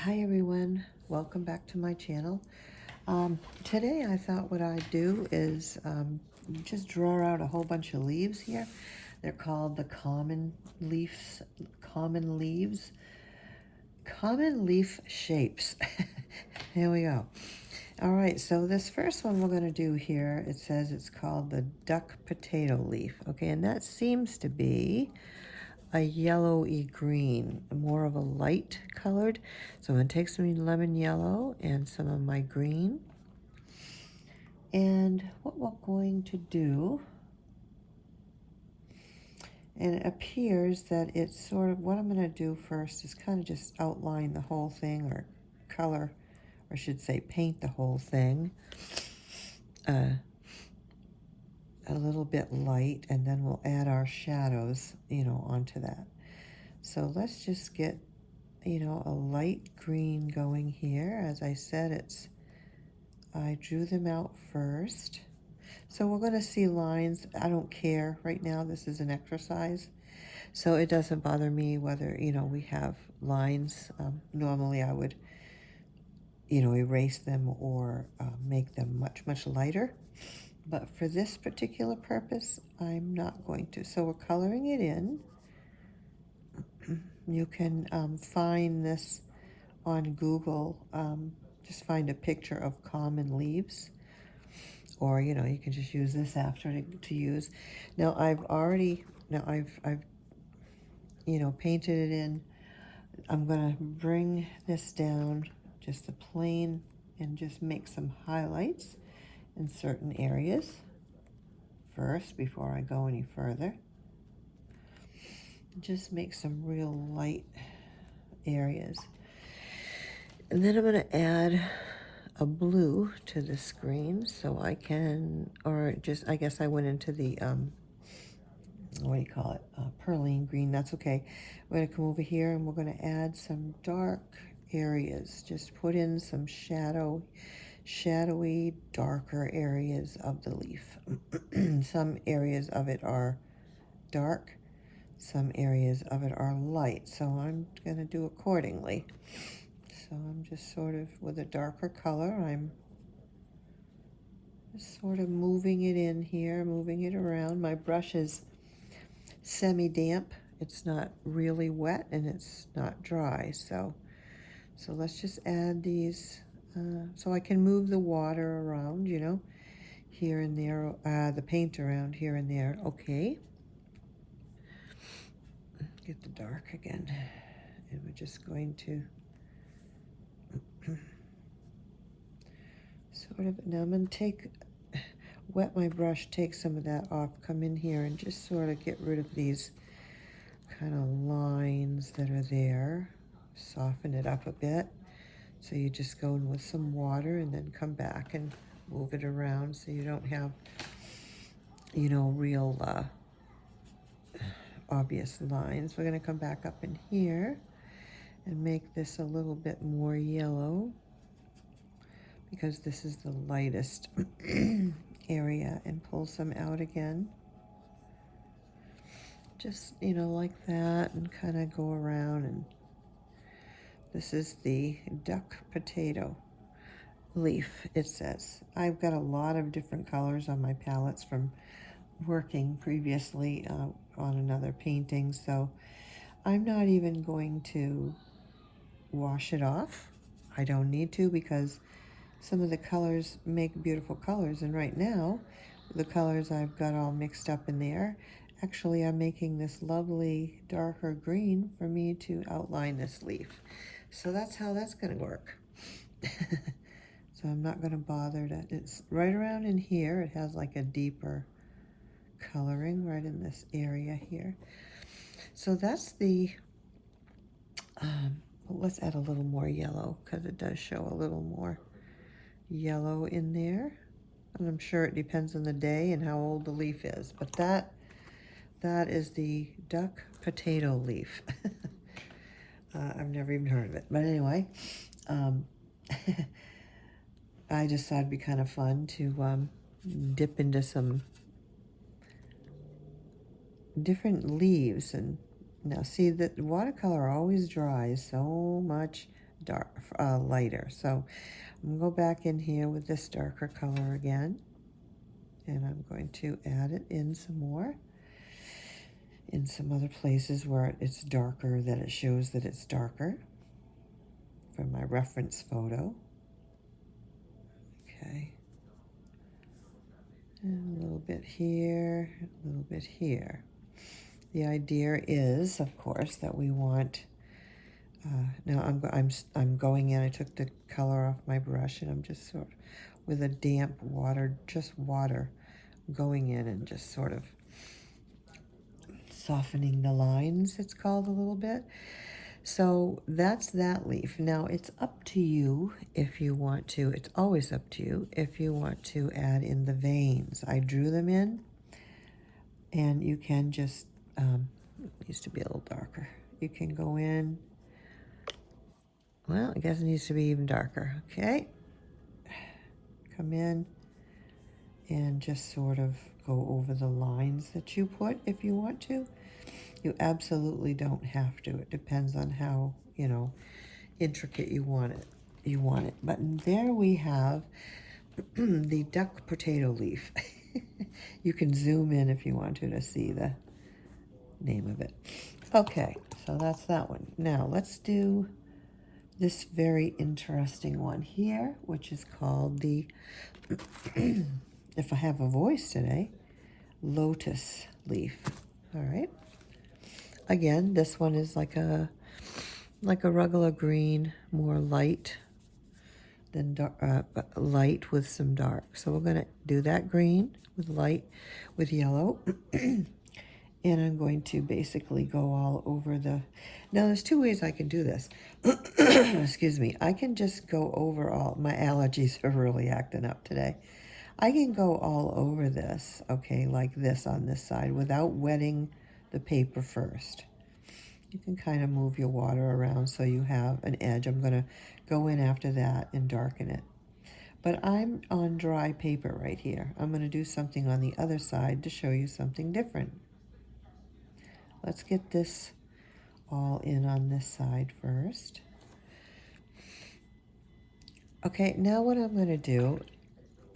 Hi everyone, welcome back to my channel. Today I thought what I'd do is just draw out a whole bunch of leaves here. They're called the common leaves, common leaf shapes. Here we go. All right, so this first one we're going to do here, it says it's called the duck potato leaf. Okay, and that seems to be a yellowy green, more of a light colored. So I'm going to take some lemon yellow and some of my green. And what we're going to do, and it appears that it's sort of, what I'm going to do first is kind of just outline the whole thing, or color, or I should say paint the whole thing a little bit light, and then we'll add our shadows, onto that. So let's just get, a light green going here. As I said, I drew them out first. So we're going to see lines. I don't care right now. This is an exercise. So it doesn't bother me whether, we have lines. Normally I would, erase them or make them much, much lighter. But for this particular purpose, I'm not going to. So we're coloring it in. You can find this on Google. Just find a picture of common leaves. Or, you can just use this after to use. Now I've painted it in. I'm going to bring this down just the plain and just make some highlights in certain areas first before I go any further. Just make some real light areas. And then I'm going to add a blue to the screen so I can, or just, I guess I went into the, what do you call it, perline green. That's okay. We're going to come over here and we're going to add some dark areas. Just put in some shadowy, darker areas of the leaf. Some areas of it are dark. Some areas of it are light. So I'm going to do accordingly. So I'm just sort of, with a darker color, I'm just sort of moving it in here, moving it around. My brush is semi-damp. It's not really wet and it's not dry. So let's just add these so I can move the water around, here and there, the paint around here and there. Okay. Get the dark again. And we're just going to sort of, now I'm going to wet my brush, take some of that off, come in here and just sort of get rid of these kind of lines that are there. Soften it up a bit. So you just go in with some water and then come back and move it around so you don't have, real obvious lines. We're going to come back up in here and make this a little bit more yellow because this is the lightest area, and pull some out again. Just, like that, and kind of go around. And this is the duck potato leaf, it says. I've got a lot of different colors on my palettes from working previously on another painting, so I'm not even going to wash it off. I don't need to, because some of the colors make beautiful colors, and right now the colors I've got all mixed up in there, actually I'm making this lovely darker green for me to outline this leaf. So that's how that's going to work. So I'm not going to bother to, it's right around in here, it has like a deeper coloring right in this area here. So that's the, let's add a little more yellow because it does show a little more yellow in there. And I'm sure it depends on the day and how old the leaf is, but that is the duck potato leaf. I've never even heard of it, but anyway, I just thought it'd be kind of fun to dip into some different leaves. And now see that watercolor always dries so much lighter. So I'm gonna go back in here with this darker color again, and I'm going to add it in some more in some other places where it's darker, that it shows that it's darker for my reference photo. Okay. And a little bit here, a little bit here. The idea is, of course, that we want. Now I'm going in. I took the color off my brush, and I'm just sort of with a damp water, just water, going in and just sort of softening the lines. It's called a little bit. So that's that leaf. Now it's up to you if you want to. It's always up to you if you want to add in the veins. I drew them in, and you can just. It needs to be a little darker. You can go in. Well, I guess it needs to be even darker. Okay. Come in and just sort of go over the lines that you put if you want to. You absolutely don't have to. It depends on how, intricate you want it. But there we have the duck potato leaf. You can zoom in if you want to see the name of it. Okay, so that's that one. Now let's do this very interesting one here, which is called the, if I have a voice today, lotus leaf. All right. Again, this one is like a regular green, more light than light with some dark. So we're gonna do that green with light, with yellow. And I'm going to basically go all over the, now there's two ways I can do this. Excuse me. I can just go over all, my allergies are really acting up today. I can go all over this, okay, like this on this side without wetting the paper first. You can kind of move your water around so you have an edge. I'm going to go in after that and darken it. But I'm on dry paper right here. I'm going to do something on the other side to show you something different. Let's get this all in on this side first. Okay, now what I'm going to do,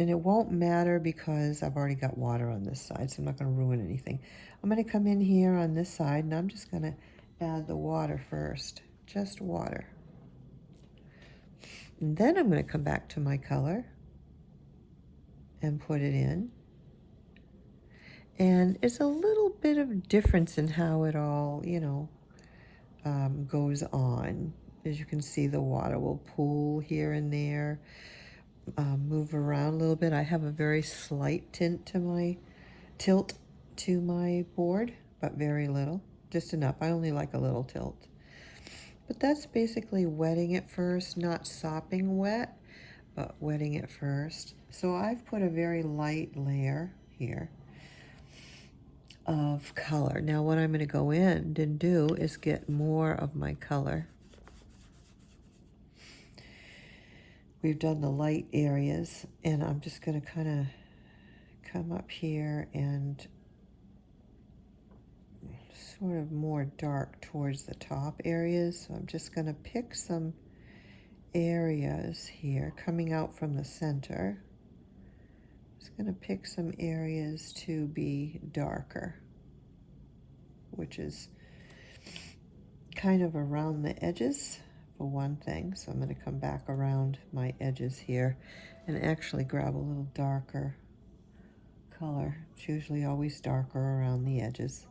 and it won't matter because I've already got water on this side, so I'm not going to ruin anything. I'm going to come in here on this side, and I'm just going to add the water first, just water. And then I'm going to come back to my color and put it in. And it's a little bit of difference in how it all, goes on. As you can see, the water will pool here and there, move around a little bit. I have a very slight tilt to my board, but very little, just enough. I only like a little tilt. But that's basically wetting it first, not sopping wet, but wetting it first. So I've put a very light layer here of color. Now what I'm going to go in and do is get more of my color. We've done the light areas, and I'm just going to kind of come up here and sort of more dark towards the top areas. So I'm just going to pick some areas here coming out from the center. Just going to pick some areas to be darker, which is kind of around the edges for one thing. So I'm going to come back around my edges here and actually grab a little darker color. It's usually always darker around the edges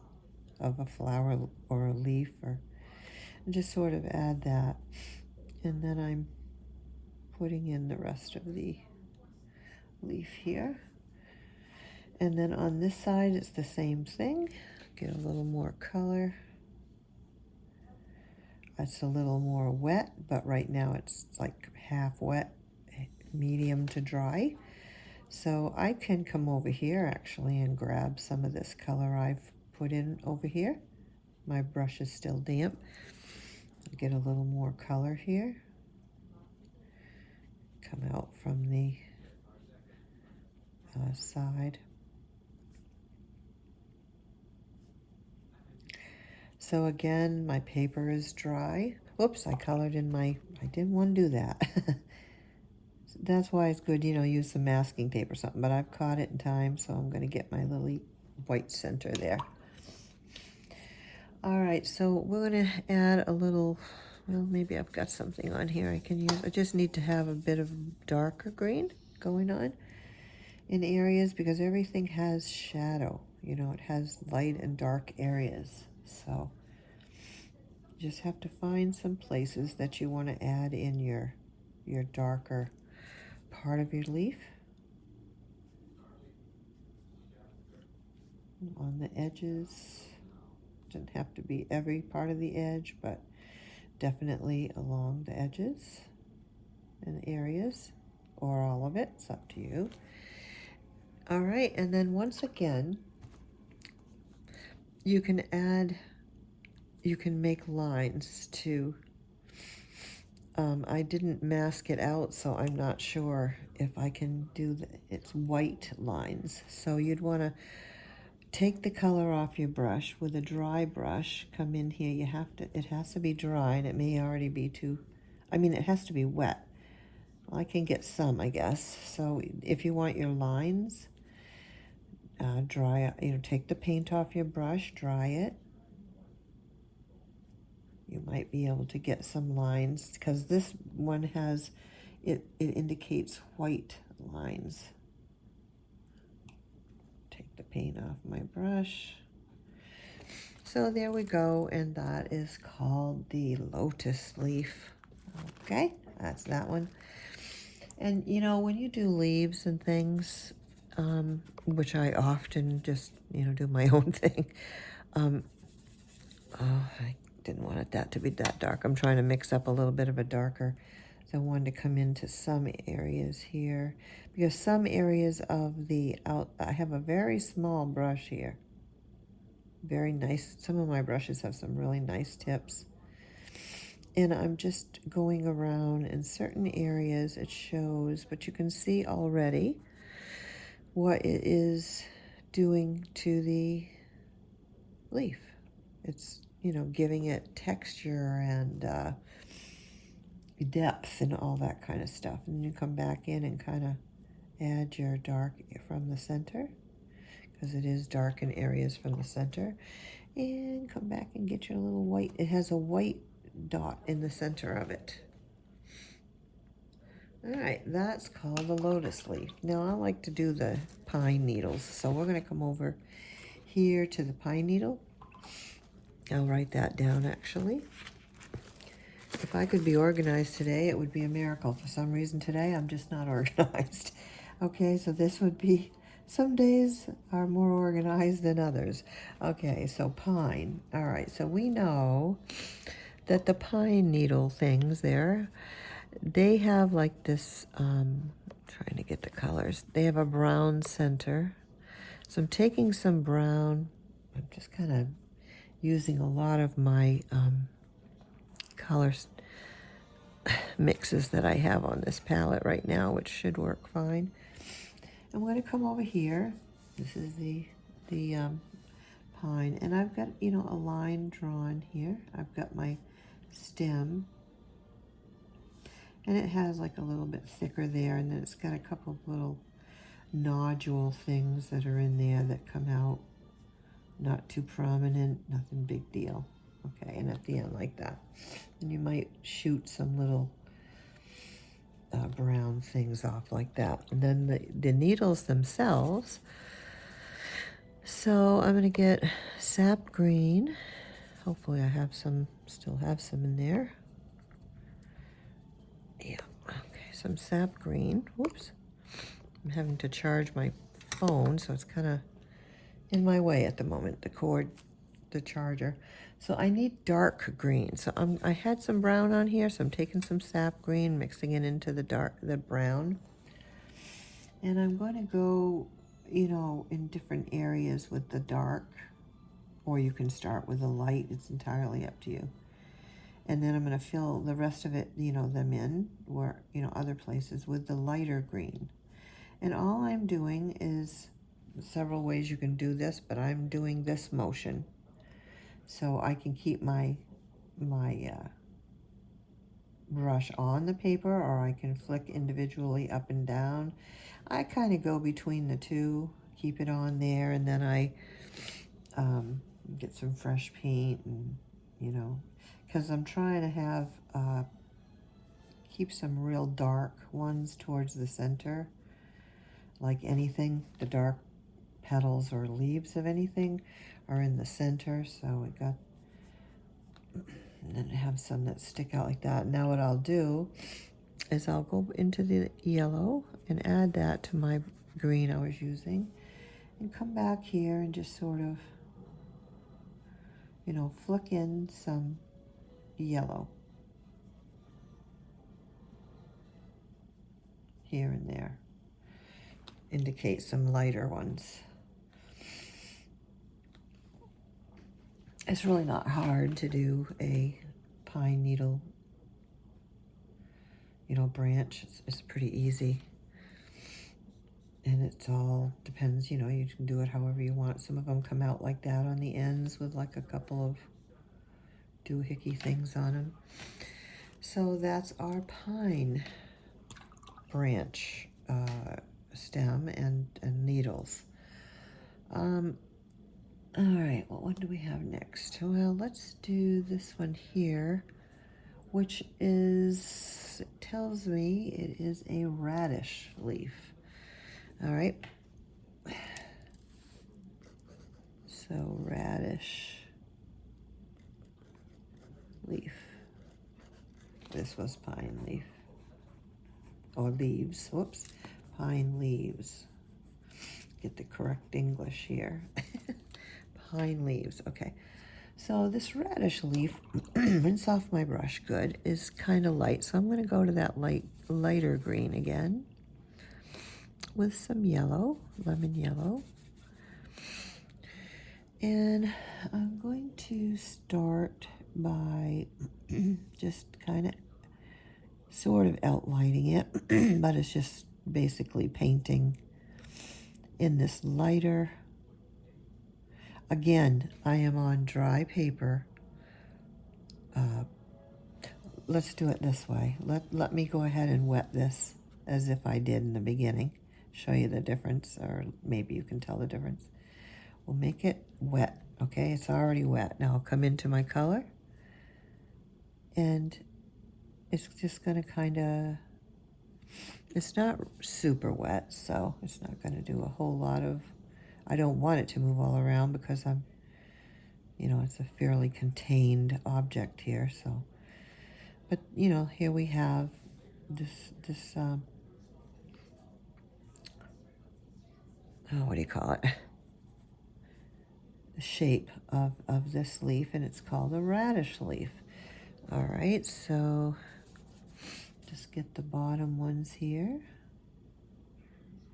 of a flower or a leaf, and just sort of add that. And then I'm putting in the rest of the leaf here. And then on this side, it's the same thing. Get a little more color. It's a little more wet, but right now it's like half wet, medium to dry. So I can come over here actually and grab some of this color I've put in over here. My brush is still damp. I'll get a little more color here. Come out from the side. So again, my paper is dry. Whoops, I colored in my, I didn't want to do that. That's why it's good, you know, use some masking tape or something, but I've caught it in time, so I'm going to get my little white center there. All right, so we're going to add a little, well, maybe I've got something on here I can use. I just need to have a bit of darker green going on in areas because everything has shadow. You know, it has light and dark areas. So you just have to find some places that you want to add in your darker part of your leaf. On the edges. Doesn't have to be every part of the edge, but definitely along the edges and areas, or all of it. It's up to you. All right, and then once again, you can make lines too. I didn't mask it out, so I'm not sure if I can do it's white lines. So you'd want to take the color off your brush with a dry brush. Come in here. It has to be dry, and it may already be it has to be wet. Well, I can get some, I guess. So if you want your lines, take the paint off your brush, dry it. You might be able to get some lines because this one has, it indicates white lines. Take the paint off my brush. So there we go, and that is called the lotus leaf. Okay, that's that one. And you know, when you do leaves and things, which I often just, do my own thing. I didn't want that to be that dark. I'm trying to mix up a little bit of a darker. So I wanted to come into some areas here because some areas of I have a very small brush here. Very nice. Some of my brushes have some really nice tips. And I'm just going around in certain areas it shows, but you can see already what it is doing to the leaf. It's, giving it texture and depth and all that kind of stuff. And you come back in and kind of add your dark from the center because it is dark in areas from the center. And come back and get your little white. It has a white dot in the center of it. All right, that's called the lotus leaf. Now I like to do the pine needles, so we're going to come over here to the pine needle. I'll write that down actually. If I could be organized today, it would be a miracle. For some reason today, I'm just not organized. Okay, so this would be, some days are more organized than others. Okay, so pine. All right, so we know that the pine needle things there, they have like this, trying to get the colors. They have a brown center. So I'm taking some brown. I'm just kind of using a lot of my colors mixes that I have on this palette right now, which should work fine. I'm going to come over here. This is the pine, and I've got, a line drawn here. I've got my stem, and it has like a little bit thicker there, and then it's got a couple of little nodule things that are in there that come out. Not too prominent, nothing big deal. Okay, and at the end like that. And you might shoot some little brown things off like that. And then the needles themselves. So I'm going to get sap green. Hopefully I still have some in there. Yeah, okay, some sap green. Whoops. I'm having to charge my phone, so it's kind of in my way at the moment, the charger. So I need dark green. So I had some brown on here, so I'm taking some sap green, mixing it into the brown. And I'm going to go, in different areas with the dark, or you can start with the light. It's entirely up to you. And then I'm going to fill the rest of it, them in, or, other places with the lighter green. And all I'm doing is, several ways you can do this, but I'm doing this motion so I can keep my brush on the paper, or I can flick individually up and down. I kind of go between the two, keep it on there, and then I get some fresh paint, and because I'm trying to have keep some real dark ones towards the center, like anything, the dark petals or leaves of anything are in the center. So we got, and then have some that stick out like that. Now what I'll do is I'll go into the yellow and add that to my green I was using, and come back here and just sort of, flick in some yellow here and there, indicate some lighter ones. It's really not hard to do a pine needle, branch. It's pretty easy. And it's all depends, you can do it however you want. Some of them come out like that on the ends with like a couple of doohickey things on them. So that's our pine branch stem and needles. All right, well, what do we have next? Well, let's do this one here, which is, it tells me it is a radish leaf. All right. So radish leaf. This was pine leaf. Or leaves. Whoops. Pine leaves. Get the correct English here. Pine leaves. Okay. So this radish leaf, rinse off my brush good, is kind of light. So I'm going to go to that lighter green again with some yellow, lemon yellow. And I'm going to start by just kind of sort of outlining it, but it's just basically painting in this lighter. Again, I am on dry paper. Let's do it this way. Let me go ahead and wet this as if I did in the beginning. Show you the difference, or maybe you can tell the difference. We'll make it wet, okay? It's already wet. Now I'll come into my color, and it's just going to kind of, it's not super wet, so it's not going to do a whole lot of, I don't want it to move all around because I'm, it's a fairly contained object here, so. But, here we have this what do you call it? The shape of this leaf, and it's called a radish leaf. All right, so just get the bottom ones here.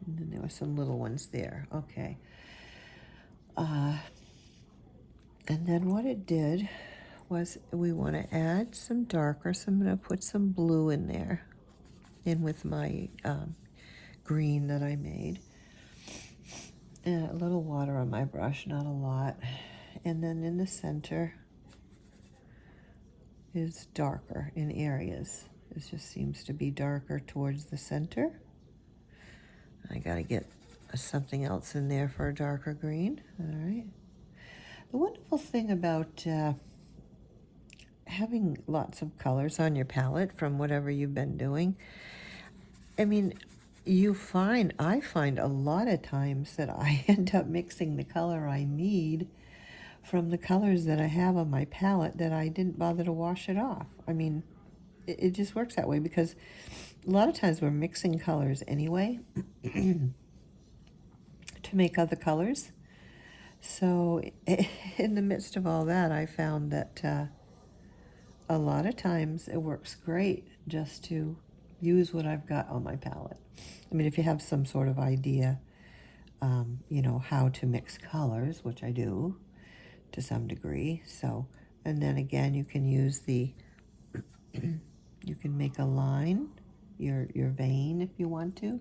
And then there were some little ones there. Okay. And then what it did was we want to add some darker, so I'm going to put some blue in there, in with my green that I made. A little water on my brush, not a lot. And then in the center is darker in areas. This just seems to be darker towards the center. I gotta get something else in there for a darker green. All right. The wonderful thing about having lots of colors on your palette from whatever you've been doing, I mean, I find a lot of times that I end up mixing the color I need from the colors that I have on my palette that I didn't bother to wash it off. I mean, it just works that way because a lot of times we're mixing colors anyway to make other colors. So in the midst of all that, I found that a lot of times it works great just to use what I've got on my palette. I mean, if you have some sort of idea, how to mix colors, which I do to some degree. So, and then again, you can use the, you can make a line, your vein if you want to.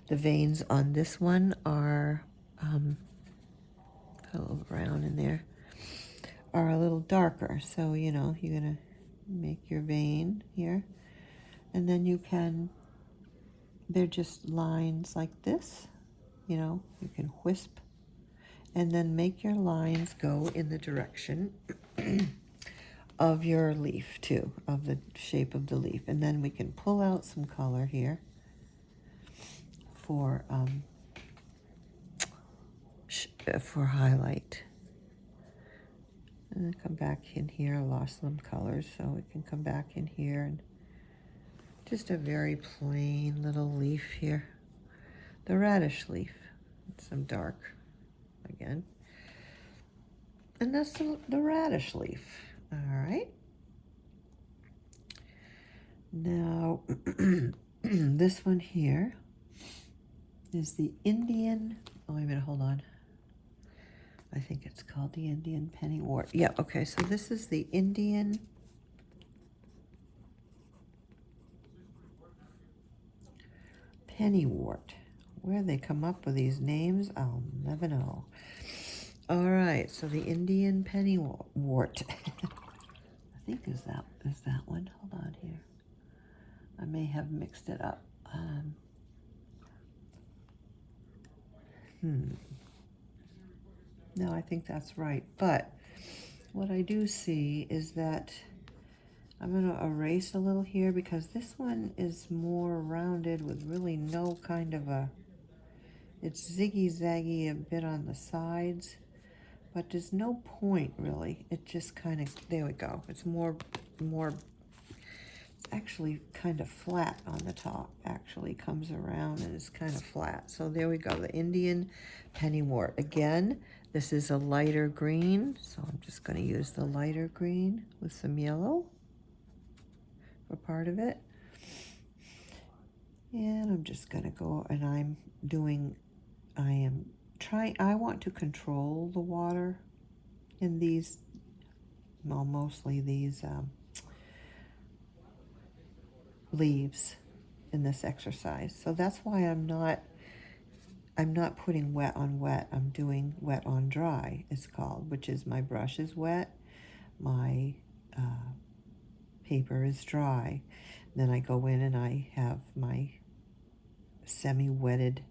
The veins on this one are, put a little brown in there, are a little darker. So, you're going to make your vein here. And then you can, they're just lines like this, you know, you can wisp and then make your lines go in the direction of your leaf too, of the shape of the leaf. And then we can pull out some color here for highlight. And then come back in here. I lost some colors, so we can come back in here and just a very plain little leaf here. The radish leaf. Some dark again. And that's the radish leaf. All right. Now, this one here is the Indian, oh, wait a minute, hold on. I think it's called the Indian pennywort. Yeah, okay, so this is the Indian pennywort. Where they come up with these names, I'll never know. All right, so the Indian pennywort. I think is that one. Hold on here. I may have mixed it up. No, I think that's right. But what I do see is that I'm going to erase a little here because this one is more rounded with really no kind of a, it's ziggy-zaggy a bit on the sides, but there's no point really. It just kind of, there we go. It's more, it's actually kind of flat on the top, actually comes around and it's kind of flat. So there we go, the Indian pennywort. Again, this is a lighter green, so I'm just going to use the lighter green with some yellow for part of it. And I'm just going to go, and I want to control the water in these, well, mostly these leaves in this exercise. So that's why I'm not putting wet on wet. I'm doing wet on dry, it's called, which is my brush is wet, my paper is dry. Then I go in and I have my semi-wetted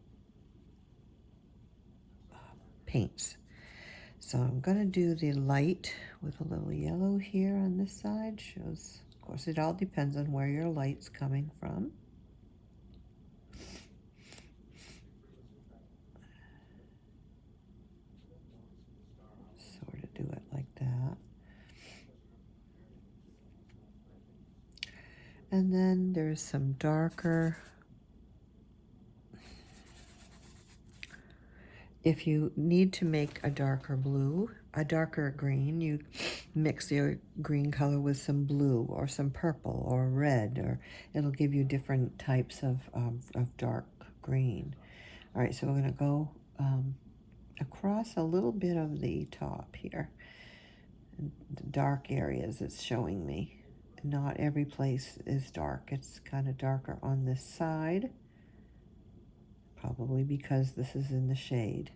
paints. So I'm going to do the light with a little yellow here on this side. Shows, of course, it all depends on where your light's coming from. Sort of do it like that. And then there's some darker. If you need to make a darker blue, a darker green, you mix your green color with some blue or some purple or red, or it'll give you different types of dark green. All right, so we're going to go across a little bit of the top here. The dark areas it's showing me. Not every place is dark. It's kind of darker on this side. Probably because this is in the shade,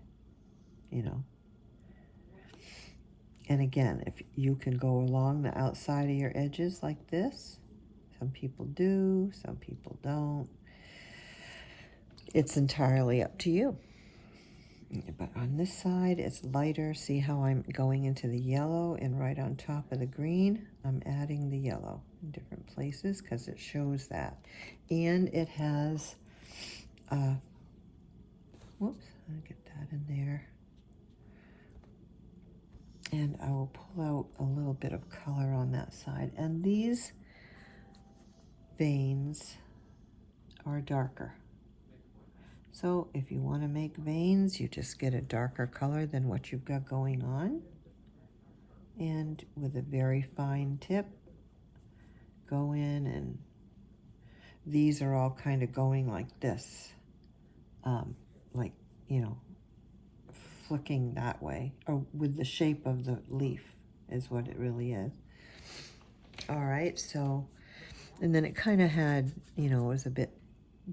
you know. And again, if you can go along the outside of your edges like this, some people do, some people don't. It's entirely up to you. But on this side, it's lighter. See how I'm going into the yellow, and right on top of the green, I'm adding the yellow in different places because it shows that. And it has, whoops, I'll get that in there. And I will pull out a little bit of color on that side. And these veins are darker. So if you want to make veins, you just get a darker color than what you've got going on. And with a very fine tip, go in, and these are all kind of going like this. Like, you know, flicking that way, or with the shape of the leaf is what it really is. All right, so, and then it kind of had, you know, it was a bit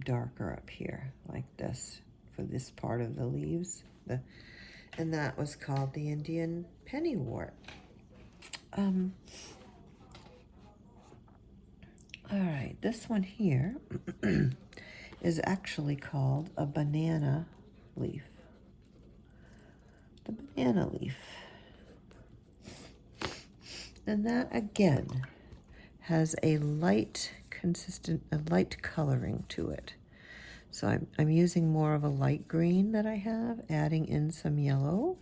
darker up here like this for this part of the leaves, and that was called the Indian pennywort. right, this one here is actually called a banana leaf. The banana leaf. And that again has a light coloring to it. So I'm using more of a light green that I have, adding in some yellow.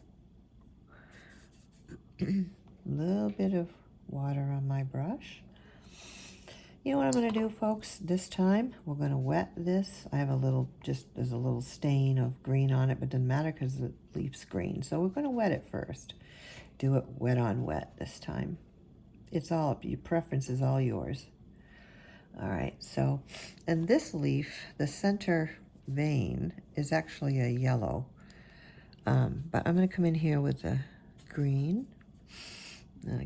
A little bit of water on my brush. You know what I'm going to do, folks? This time we're going to wet this. I have there's a little stain of green on it, but it doesn't matter because the leaf's green. So we're going to wet it first. Do it wet on wet this time. It's all, your preference is all yours. All right, so, and this leaf, the center vein is actually a yellow. But I'm going to come in here with the green.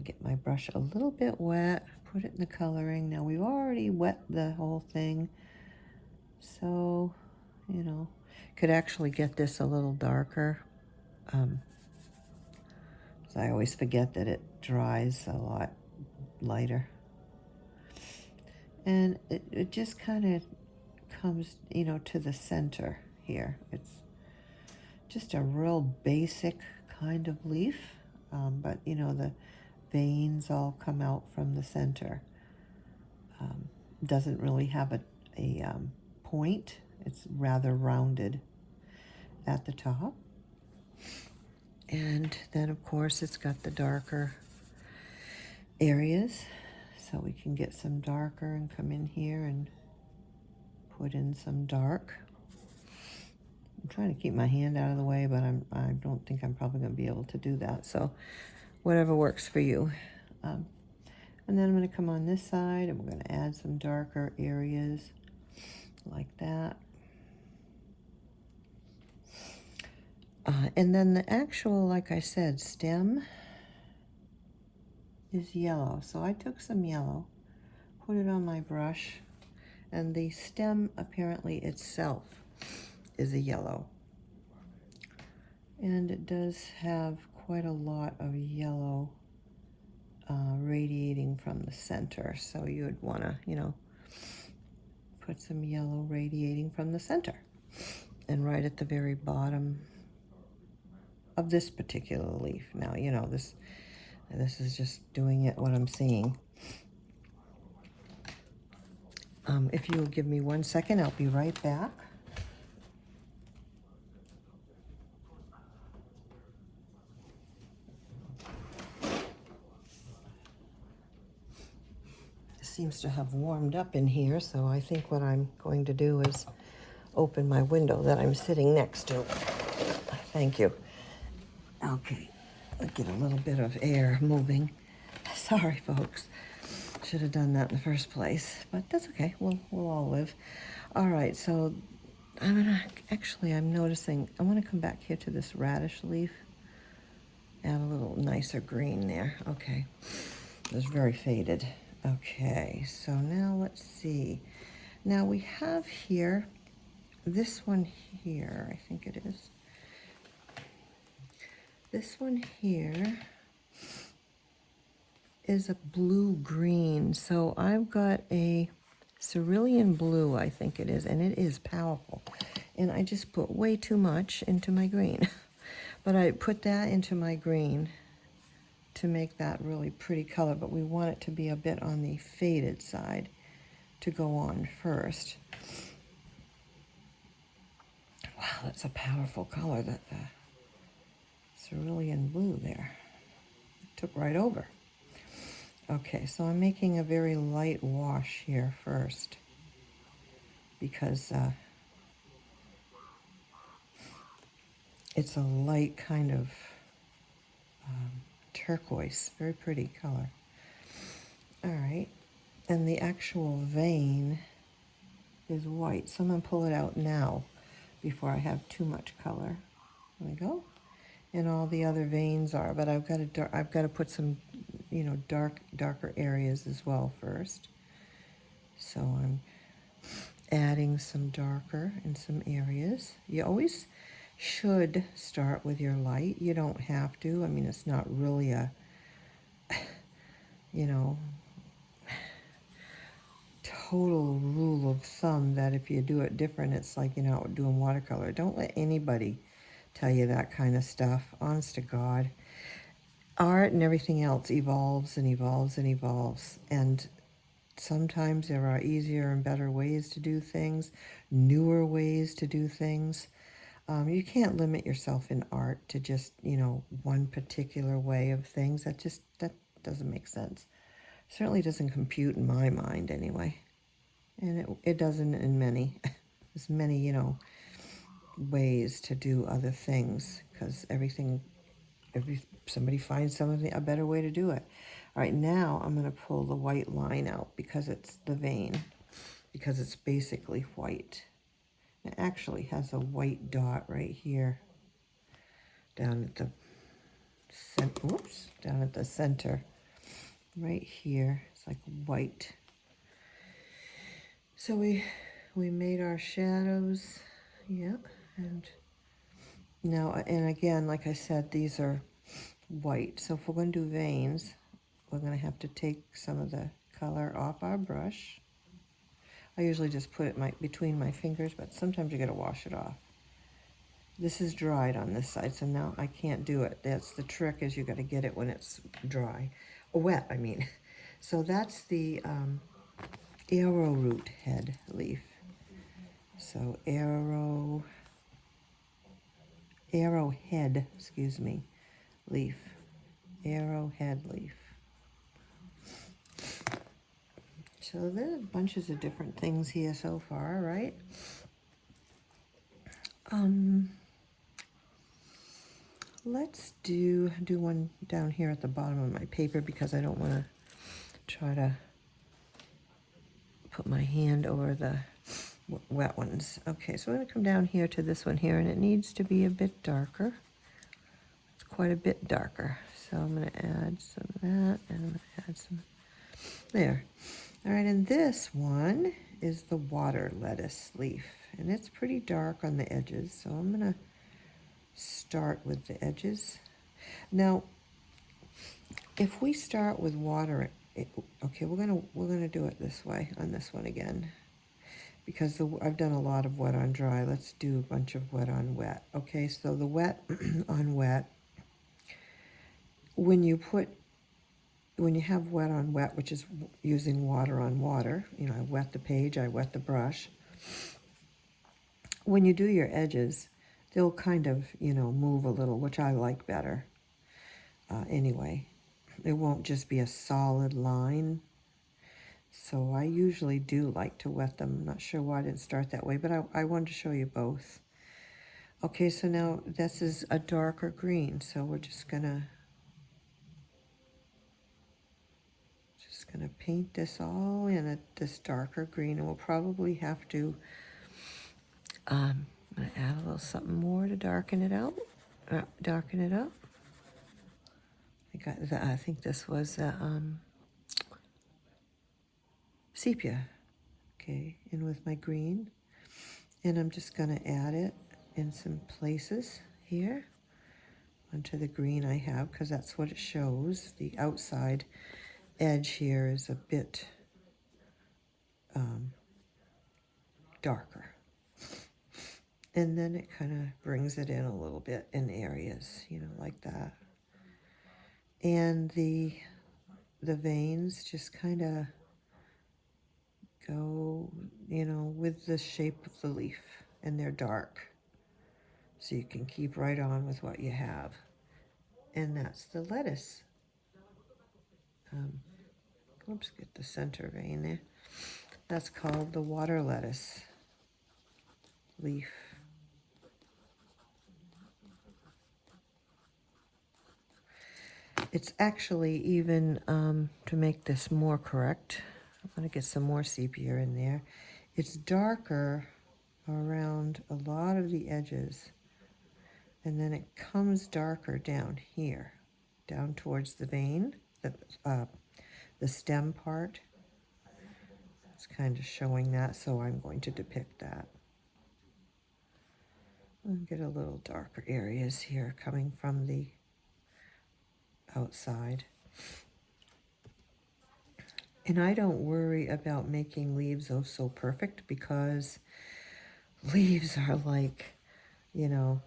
Get my brush a little bit wet, put it in the coloring. Now we've already wet the whole thing, so, you know, could actually get this a little darker. So I always forget that it dries a lot lighter. And it just kind of comes, you know, to the center here. It's just a real basic kind of leaf, but, you know, the veins all come out from the center. Doesn't really have a point. It's rather rounded at the top. And then, of course, it's got the darker areas. So we can get some darker and come in here and put in some dark. I'm trying to keep my hand out of the way, but I don't think I'm probably going to be able to do that. So whatever works for you. And then I'm going to come on this side and we're going to add some darker areas like that. And then the actual, like I said, stem is yellow. So I took some yellow, put it on my brush, and the stem apparently itself is a yellow. And it does have quite a lot of yellow radiating from the center. So you would want to, you know, put some yellow radiating from the center. And right at the very bottom of this particular leaf. Now, you know, this is just doing it what I'm seeing. If you will give me 1 second, I'll be right back. It seems to have warmed up in here, so I think what I'm going to do is open my window that I'm sitting next to. Thank you. Okay, let's get a little bit of air moving. Sorry, folks. Should have done that in the first place, but that's okay. We'll all live. All right, so I'm noticing, I want to come back here to this radish leaf. Add a little nicer green there. Okay, it's very faded. Okay, so now let's see. Now we have here, this one here, I think it is. This one here is a blue-green. So I've got a cerulean blue, I think it is, and it is powerful. And I just put way too much into my green. But I put that into my green to make that really pretty color, but we want it to be a bit on the faded side to go on first. Wow, that's a powerful color, that cerulean blue there. It took right over. Okay, so I'm making a very light wash here first because it's a light kind of turquoise, very pretty color. All right, and the actual vein is white, so I'm going to pull it out now before I have too much color. There we go. And all the other veins are, but I've got to put some, you know, darker areas as well first. So I'm adding some darker in some areas. You always should start with your light. You don't have to. I mean, it's not really a, you know, total rule of thumb that if you do it different, it's like you're not doing watercolor. Don't let anybody tell you that kind of stuff. Honest to God. Art and everything else evolves and evolves and evolves. And sometimes there are easier and better ways to do things, newer ways to do things. You can't limit yourself in art to just, one particular way of things. That doesn't make sense. Certainly doesn't compute in my mind anyway. And it doesn't in many. There's many, ways to do other things because somebody finds something a better way to do it. All right, now I'm going to pull the white line out because it's the vein, because it's basically white. It actually has a white dot right here down at the down at the center right here. It's like white. So we made our shadows. Yeah. And now, and again, like I said, these are white. So if we're going to do veins, we're going to have to take some of the color off our brush. I usually just put it between my fingers, but sometimes you got to wash it off. This is dried on this side, so now I can't do it. That's the trick, is you got to get it when it's dry. Wet, I mean. So that's the arrowroot head leaf. So arrowhead, excuse me, leaf. Arrowhead leaf. So there's bunches of different things here so far, right? Let's do one down here at the bottom of my paper because I don't want to try to put my hand over the wet ones. Okay, so I'm going to come down here to this one here, and it needs to be a bit darker. It's quite a bit darker. So I'm going to add some of that, and I'm going to add some there. All right, and this one is the water lettuce leaf, and it's pretty dark on the edges, so I'm going to start with the edges. Now, if we start with water, okay, we're gonna do it this way on this one again, because I've done a lot of wet on dry. Let's do a bunch of wet on wet. Okay, so the wet on wet, when you have wet on wet, which is using water on water, I wet the page, I wet the brush. When you do your edges, they'll kind of, move a little, which I like better. Anyway, it won't just be a solid line. So I usually do like to wet them. I'm not sure why I didn't start that way, but I wanted to show you both. Okay, so now this is a darker green, so we're just gonna paint this all in this darker green, and we'll probably have to I'm gonna add a little something more to darken it out. Darken it up. I think this was sepia. Okay, in with my green. And I'm just going to add it in some places here onto the green I have, because that's what it shows. The outside edge here is a bit darker. And then it kind of brings it in a little bit in areas, like that. And the veins just kind of go, with the shape of the leaf, and they're dark. So you can keep right on with what you have. And that's the lettuce. Oops, get the center vein there. That's called the water lettuce leaf. It's actually even, to make this more correct, I'm going to get some more sepia in there. It's darker around a lot of the edges, and then it comes darker down here, down towards the vein, the stem part. It's kind of showing that, so I'm going to depict that. I'll get a little darker areas here coming from the outside. And I don't worry about making leaves oh so perfect, because leaves are like, you know,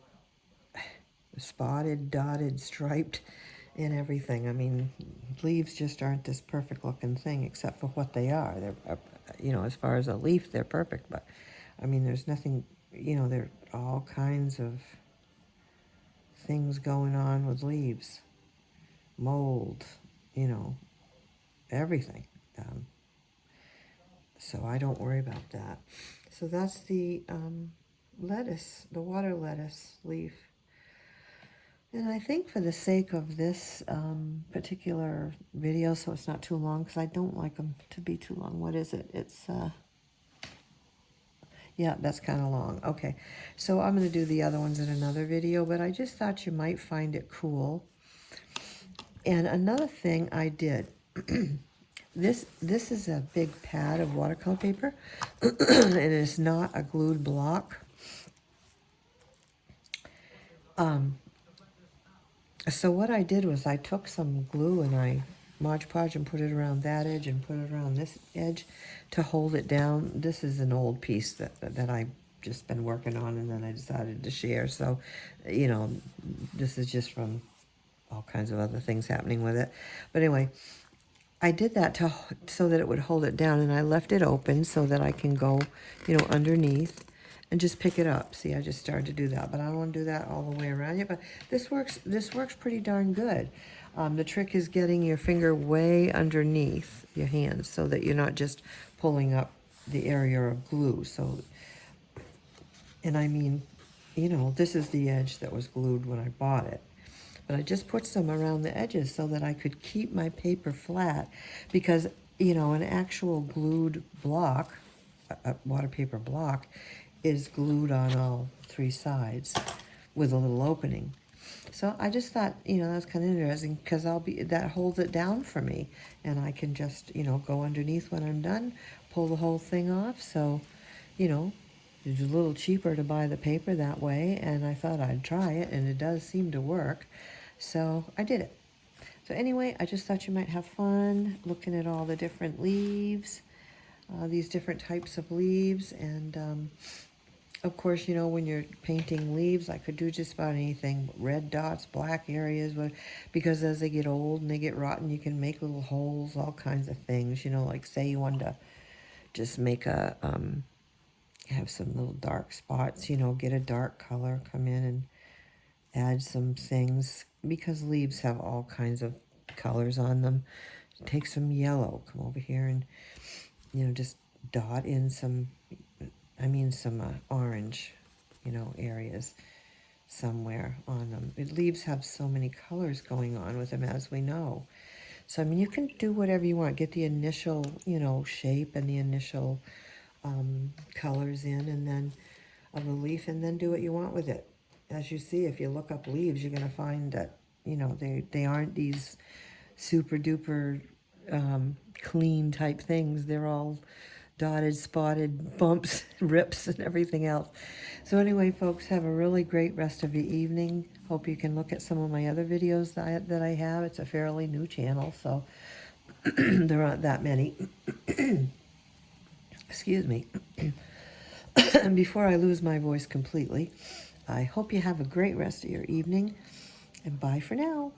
spotted, dotted, striped, and everything. I mean, leaves just aren't this perfect looking thing except for what they are. They're, you know, as far as a leaf, they're perfect. But, I mean, there's nothing, you know, there are all kinds of things going on with leaves. Mold, you know, everything. So I don't worry about that. So that's the lettuce, the water lettuce leaf. And I think for the sake of this particular video, so it's not too long, because I don't like them to be too long. What is it? It's, yeah, that's kind of long. Okay, so I'm going to do the other ones in another video, but I just thought you might find it cool. And another thing I did, this is a big pad of watercolor paper, and it's not a glued block. So what I did was I took some glue and I Mod Podge and put it around that edge and put it around this edge to hold it down. This is an old piece that I've just been working on, and then I decided to share. So, you know, this is just from all kinds of other things happening with it. But anyway, I did that so that it would hold it down, and I left it open so that I can go, you know, underneath and just pick it up. See, I just started to do that, but I don't want to do that all the way around yet. But this works pretty darn good. The trick is getting your finger way underneath your hands so that you're not just pulling up the area of glue. So, and I mean, you know, this is the edge that was glued when I bought it. But I just put some around the edges so that I could keep my paper flat, because, you know, an actual glued block, a water paper block, is glued on all three sides with a little opening. So I just thought, you know, that's kind of interesting, because that holds it down for me, and I can just, you know, go underneath when I'm done, pull the whole thing off. So, you know, it's a little cheaper to buy the paper that way, and I thought I'd try it, and it does seem to work. So I did it. So anyway, I just thought you might have fun looking at all the different leaves, these different types of leaves. And of course, you know, when you're painting leaves, I could do just about anything. Red dots, black areas, because as they get old and they get rotten, you can make little holes, all kinds of things. You know, like say you wanted to just make have some little dark spots, you know, get a dark color, come in and add some things, because leaves have all kinds of colors on them. Take some yellow, come over here and, you know, just dot in some orange, you know, areas somewhere on them. Leaves have so many colors going on with them, as we know. So, I mean, you can do whatever you want. Get the initial, you know, shape and the initial colors in, and then of the leaf, and then do what you want with it. As you see, if you look up leaves, you're going to find that, you know, they aren't these super duper clean type things. They're all dotted, spotted, bumps, rips, and everything else. So anyway, folks, have a really great rest of your evening. Hope you can look at some of my other videos that I have. It's a fairly new channel, so there aren't that many. Excuse me. And before I lose my voice completely, I hope you have a great rest of your evening, and bye for now.